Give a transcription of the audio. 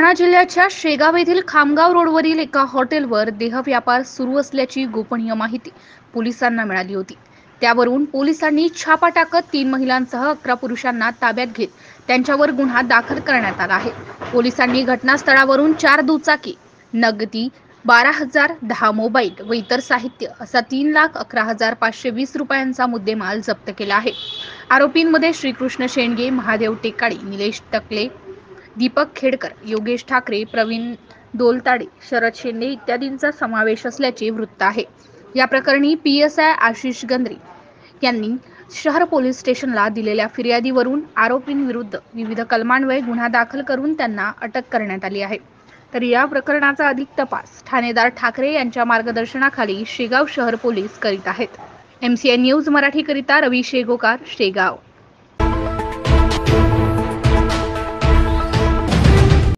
जालना जिल्ह्याच्या शेगाव येथील खामगाव रोडवरील एका हॉटेलवर देहव्यापार सुरू असल्याची गोपनीय माहिती पोलिसांना मिळाली होती। त्यावरून पोलिसांनी छापा टाकत 3 महिलांसह 11 पुरुषांना ताब्यात घेत त्यांच्यावर गुन्हा दाखल करण्यात आला आहे। पोलिसांनी घटनास्थळावरून 4 दुचाकी, नगदी 12,000, 10 मोबाईल व इतर साहित्य असा 3,11,520 रुपयांचा मुद्देमाल जप्त केला आहे। आरोपींमध्ये श्रीकृष्ण शेंडगे, महादेव टेकाळे, निलेश टकले, दीपक खेडकर, योगेश ठाकरे, प्रवीण दोलताडे, शरद शेंडे इत्यादींचा समावेश असल्याचे वृत्त आहे। या प्रकरणी पीएसआय आशिष गंद्रे यांनी शहर पोलीस स्टेशनला दिलेल्या फिर्यादीवरून आरोपींविरुद्ध विविध कलमान्वये गुन्हा दाखल करून त्यांना अटक करण्यात आली आहे। तर या प्रकरणाचा अधिक तपास ठाणेदार ठाकरे यांच्या मार्गदर्शनाखाली शेगाव शहर पोलीस करीत आहेत। MCN न्यूज मराठी करिता रवी शेगोकार, शेगाव।